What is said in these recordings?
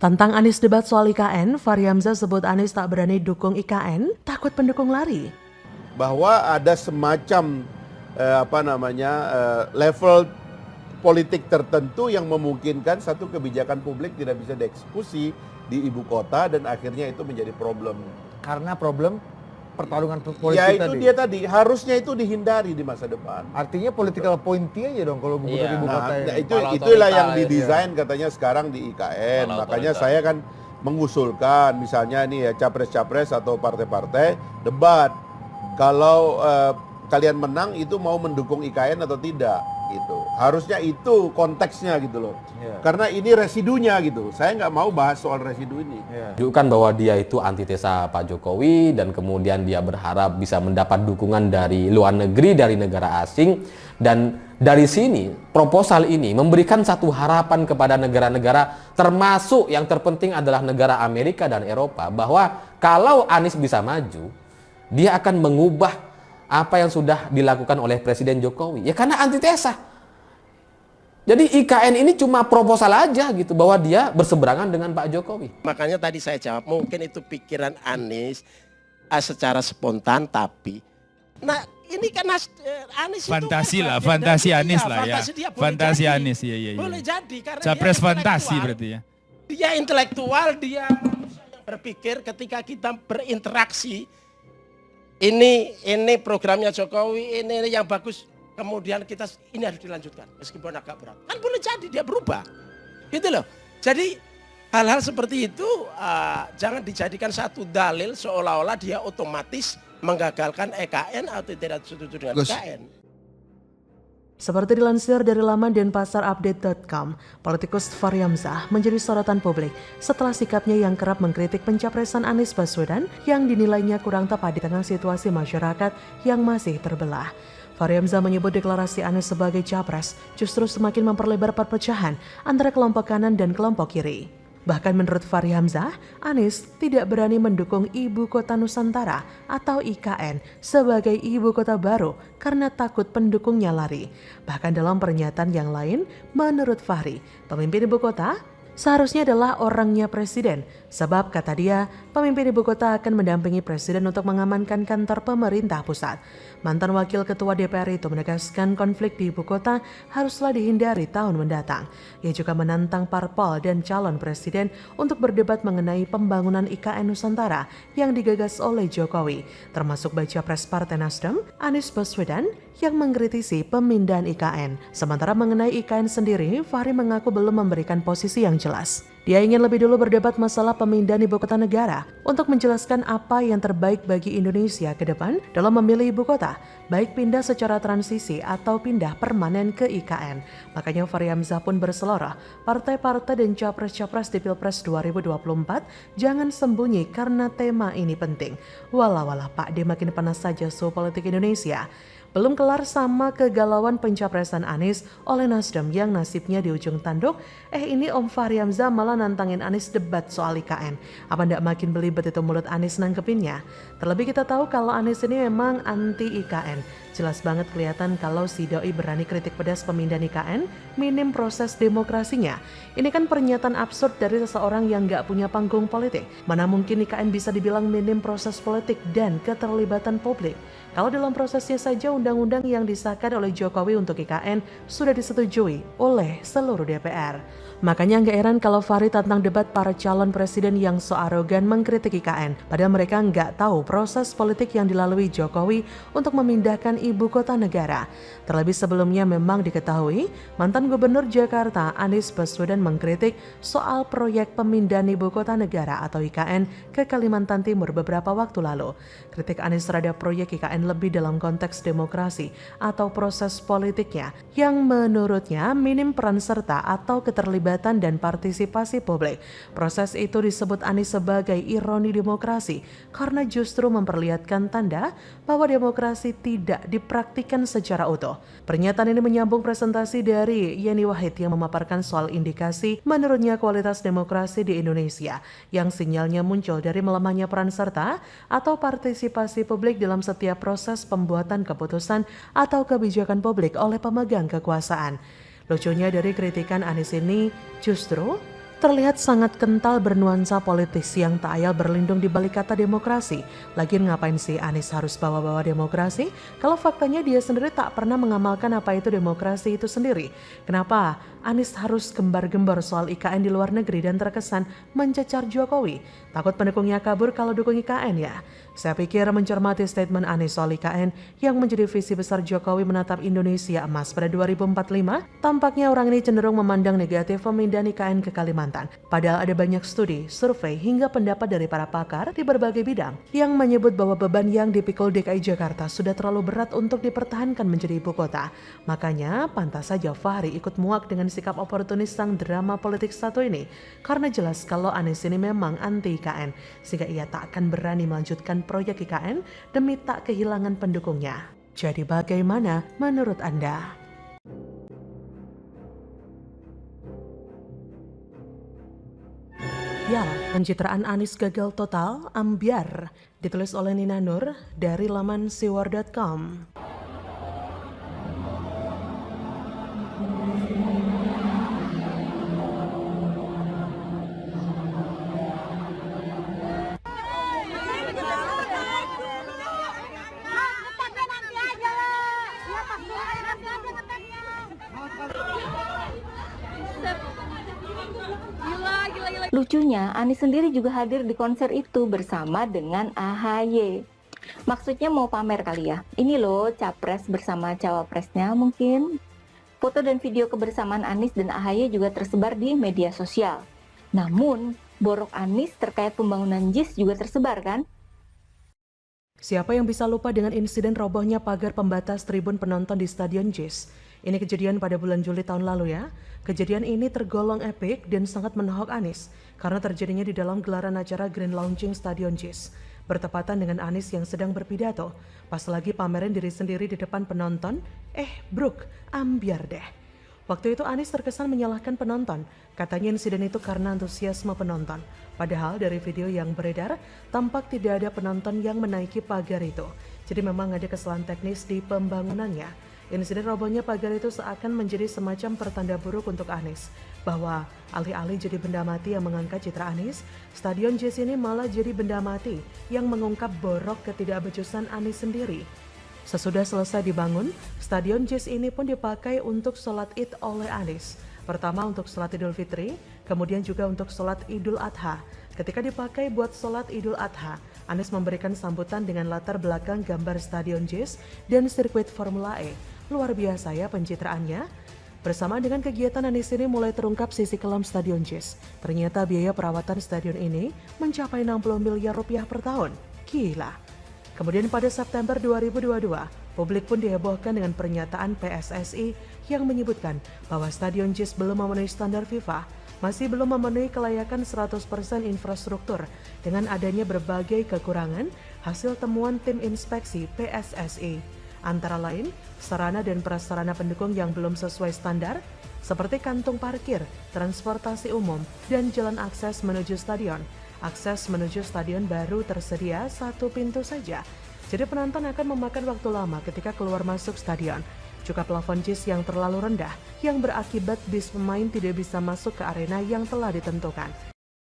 Tentang Anies debat soal IKN, Fahri Hamzah sebut Anies tak berani dukung IKN, takut pendukung lari. Bahwa ada semacam level politik tertentu yang memungkinkan satu kebijakan publik tidak bisa dieksekusi di ibu kota dan akhirnya itu menjadi problem. Karena problem pertarungan politik ya itu tadi. Dia tadi, harusnya itu dihindari di masa depan. Artinya political pointy aja dong kalau gubernur ibu kota ya. Itulah yang didesain katanya sekarang di IKN. Makanya saya kan mengusulkan misalnya nih ya capres-capres atau partai-partai debat. Kalau kalian menang itu mau mendukung IKN atau tidak gitu. Harusnya itu konteksnya gitu loh. Karena ini residunya gitu. Saya nggak mau bahas soal residu ini. Tunjukkan bahwa dia itu antitesa Pak Jokowi dan kemudian dia berharap bisa mendapat dukungan dari luar negeri, dari negara asing. Dan dari sini proposal ini memberikan satu harapan kepada negara-negara, termasuk yang terpenting adalah negara Amerika dan Eropa, bahwa kalau Anies bisa maju, dia akan mengubah apa yang sudah dilakukan oleh Presiden Jokowi. Ya karena antitesa. Jadi IKN ini cuma proposal aja gitu, bahwa dia berseberangan dengan Pak Jokowi. Makanya tadi saya jawab, mungkin itu pikiran Anies secara spontan, tapi ini kan Anies fantasi itu lah, kan fantasi Anies lah ya. Fantasi Anies, iya. Boleh jadi karena Capres dia fantasi berarti ya. Dia intelektual, dia manusia yang berpikir. Ketika kita berinteraksi, ini programnya Jokowi, ini yang bagus, kemudian ini harus dilanjutkan meskipun agak berat. Kan boleh jadi dia berubah. Gitu loh. Jadi hal-hal seperti itu jangan dijadikan satu dalil seolah-olah dia otomatis menggagalkan EKN atau tidak setuju dengan EKN. Seperti dilansir dari laman denpasarupdate.com, politikus Fahri Hamzah menjadi sorotan publik setelah sikapnya yang kerap mengkritik pencapresan Anies Baswedan yang dinilainya kurang tepat di tengah situasi masyarakat yang masih terbelah. Fahri Hamzah menyebut deklarasi Anies sebagai capres justru semakin memperlebar perpecahan antara kelompok kanan dan kelompok kiri. Bahkan menurut Fahri Hamzah, Anies tidak berani mendukung Ibu Kota Nusantara atau IKN sebagai ibu kota baru karena takut pendukungnya lari. Bahkan dalam pernyataan yang lain, menurut Fahri, pemimpin ibu kota seharusnya adalah orangnya presiden, sebab kata dia, pemimpin ibu kota akan mendampingi presiden untuk mengamankan kantor pemerintah pusat. Mantan wakil ketua DPR itu menegaskan konflik di ibu kota haruslah dihindari tahun mendatang. Ia juga menantang parpol dan calon presiden untuk berdebat mengenai pembangunan IKN Nusantara yang digagas oleh Jokowi, termasuk baca pres Partai Nasdem, Anies Baswedan, yang mengkritisi pemindahan IKN. Sementara mengenai IKN sendiri, Fahri mengaku belum memberikan posisi yang jelas. Dia ingin lebih dulu berdebat masalah pemindahan ibu kota negara untuk menjelaskan apa yang terbaik bagi Indonesia ke depan dalam memilih ibu kota, baik pindah secara transisi atau pindah permanen ke IKN. Makanya Fahri Hamzah pun berseloroh, partai-partai dan capres-capres di Pilpres 2024 jangan sembunyi karena tema ini penting. Walah Pak, dia makin panas saja suhu politik Indonesia. Belum kelar sama kegalauan pencapresan Anies oleh Nasdem yang nasibnya di ujung tanduk, ini Om Fahri Hamzah malah nantangin Anies debat soal IKN. Apa ndak makin belibet itu mulut Anies nangkepinnya? Terlebih kita tahu kalau Anies ini memang anti IKN. Jelas banget kelihatan kalau si doi berani kritik pedas pemindahan IKN, minim proses demokrasinya. Ini kan pernyataan absurd dari seseorang yang gak punya panggung politik. Mana mungkin IKN bisa dibilang minim proses politik dan keterlibatan publik. Kalau dalam prosesnya saja undang-undang yang disahkan oleh Jokowi untuk IKN sudah disetujui oleh seluruh DPR. Makanya nggak heran kalau Fahri tantang debat para calon presiden yang so arogan mengkritik IKN. Padahal mereka nggak tahu proses politik yang dilalui Jokowi untuk memindahkan ibu kota negara. Terlebih sebelumnya memang diketahui mantan gubernur Jakarta Anies Baswedan mengkritik soal proyek pemindahan ibu kota negara atau IKN ke Kalimantan Timur beberapa waktu lalu. Kritik Anies terhadap proyek IKN lebih dalam konteks demokrasi atau proses politiknya yang menurutnya minim peran serta atau keterlibatan dan partisipasi publik. Proses itu disebut Anies sebagai ironi demokrasi karena justru memperlihatkan tanda bahwa demokrasi tidak dipraktikkan secara utuh. Pernyataan ini menyambung presentasi dari Yeni Wahid yang memaparkan soal indikasi menurunnya kualitas demokrasi di Indonesia yang sinyalnya muncul dari melemahnya peran serta atau partisipasi publik dalam setiap proses pembuatan keputusan atau kebijakan publik oleh pemegang kekuasaan. Lucunya dari kritikan Anies ini justru terlihat sangat kental bernuansa politis yang tak ayal berlindung di balik kata demokrasi. Lagian ngapain sih Anies harus bawa-bawa demokrasi kalau faktanya dia sendiri tak pernah mengamalkan apa itu demokrasi itu sendiri. Kenapa Anies harus gembar-gembor soal IKN di luar negeri dan terkesan mencecar Jokowi? Takut pendukungnya kabur kalau dukung IKN ya? Saya pikir mencermati statement Anies soal IKN yang menjadi visi besar Jokowi menatap Indonesia emas pada 2045, tampaknya orang ini cenderung memandang negatif pemindahan IKN ke Kalimantan. Padahal ada banyak studi, survei, hingga pendapat dari para pakar di berbagai bidang yang menyebut bahwa beban yang dipikul DKI Jakarta sudah terlalu berat untuk dipertahankan menjadi ibu kota. Makanya pantas saja Fahri ikut muak dengan sikap oportunis sang drama politik satu ini. Karena jelas kalau Anies ini memang anti IKN, sehingga ia tak akan berani melanjutkan proyek IKN demi tak kehilangan pendukungnya. Jadi bagaimana menurut Anda? Ya, pencitraan Anies gagal total, ambyar, ditulis oleh Nina Nur dari laman siwar.com. Lucunya, Anies sendiri juga hadir di konser itu bersama dengan AHY. Maksudnya mau pamer kali ya. Ini loh capres bersama cawapresnya mungkin. Foto dan video kebersamaan Anies dan AHY juga tersebar di media sosial. Namun, borok Anies terkait pembangunan JIS juga tersebar kan? Siapa yang bisa lupa dengan insiden robohnya pagar pembatas tribun penonton di Stadion JIS? Ini kejadian pada bulan Juli tahun lalu ya. Kejadian ini tergolong epik dan sangat menohok Anies karena terjadinya di dalam gelaran acara Grand Launching Stadion JIS. Bertepatan dengan Anies yang sedang berpidato. Pas lagi pamerin diri sendiri di depan penonton, bruk, ambiar deh. Waktu itu Anies terkesan menyalahkan penonton. Katanya insiden itu karena antusiasme penonton. Padahal dari video yang beredar, tampak tidak ada penonton yang menaiki pagar itu. Jadi memang ada kesalahan teknis di pembangunannya. Insiden robohnya pagar itu seakan menjadi semacam pertanda buruk untuk Anies. Bahwa alih-alih jadi benda mati yang mengangkat citra Anies, Stadion JIS ini malah jadi benda mati yang mengungkap borok ketidakbecusan Anies sendiri. Sesudah selesai dibangun, Stadion JIS ini pun dipakai untuk sholat Id oleh Anies. Pertama untuk sholat Idul Fitri, kemudian juga untuk sholat Idul Adha. Ketika dipakai buat sholat Idul Adha, Anies memberikan sambutan dengan latar belakang gambar Stadion JIS dan sirkuit Formula E. Luar biasa ya pencitraannya. Bersama dengan kegiatan Anies ini mulai terungkap sisi kelam Stadion JIS. Ternyata biaya perawatan stadion ini mencapai 60 miliar rupiah per tahun. Gila. Kemudian pada September 2022, publik pun dihebohkan dengan pernyataan PSSI yang menyebutkan bahwa Stadion JIS belum memenuhi standar FIFA, masih belum memenuhi kelayakan 100% infrastruktur dengan adanya berbagai kekurangan hasil temuan tim inspeksi PSSI. Antara lain, sarana dan prasarana pendukung yang belum sesuai standar, seperti kantung parkir, transportasi umum, dan jalan akses menuju stadion. Akses menuju stadion baru tersedia satu pintu saja, jadi penonton akan memakan waktu lama ketika keluar masuk stadion. Juga plafon JIS yang terlalu rendah, yang berakibat bis pemain tidak bisa masuk ke arena yang telah ditentukan.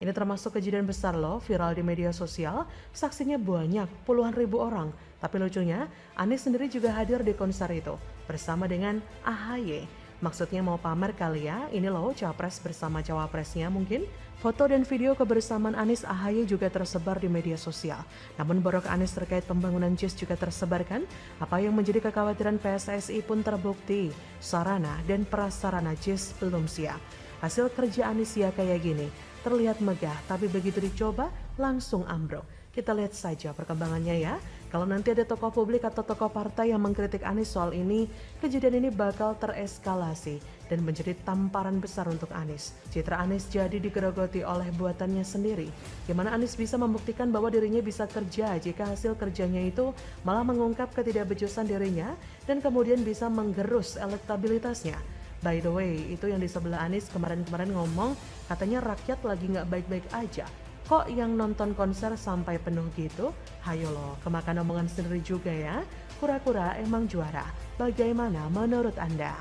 Ini termasuk kejadian besar loh, viral di media sosial, saksinya banyak, puluhan ribu orang. Tapi lucunya, Anies sendiri juga hadir di konser itu, bersama dengan AHY. Maksudnya mau pamer kali ya, ini loh capres bersama cawapresnya mungkin. Foto dan video kebersamaan Anies AHY juga tersebar di media sosial. Namun borok Anies terkait pembangunan JIS juga tersebarkan. Apa yang menjadi kekhawatiran PSSI pun terbukti, sarana dan prasarana JIS belum siap. Hasil kerja Anies ya kayak gini, terlihat megah tapi begitu dicoba langsung ambruk. Kita lihat saja perkembangannya ya. Kalau nanti ada tokoh publik atau tokoh partai yang mengkritik Anies soal ini, kejadian ini bakal tereskalasi dan menjadi tamparan besar untuk Anies. Citra Anies jadi digerogoti oleh buatannya sendiri. Gimana Anies bisa membuktikan bahwa dirinya bisa kerja jika hasil kerjanya itu malah mengungkap ketidakbecusan dirinya dan kemudian bisa menggerus elektabilitasnya. By the way, itu yang di sebelah Anies kemarin-kemarin ngomong katanya rakyat lagi nggak baik-baik aja. Kok yang nonton konser sampai penuh gitu? Hayo loh, kemakan omongan sendiri juga ya. Kura-kura emang juara. Bagaimana menurut Anda?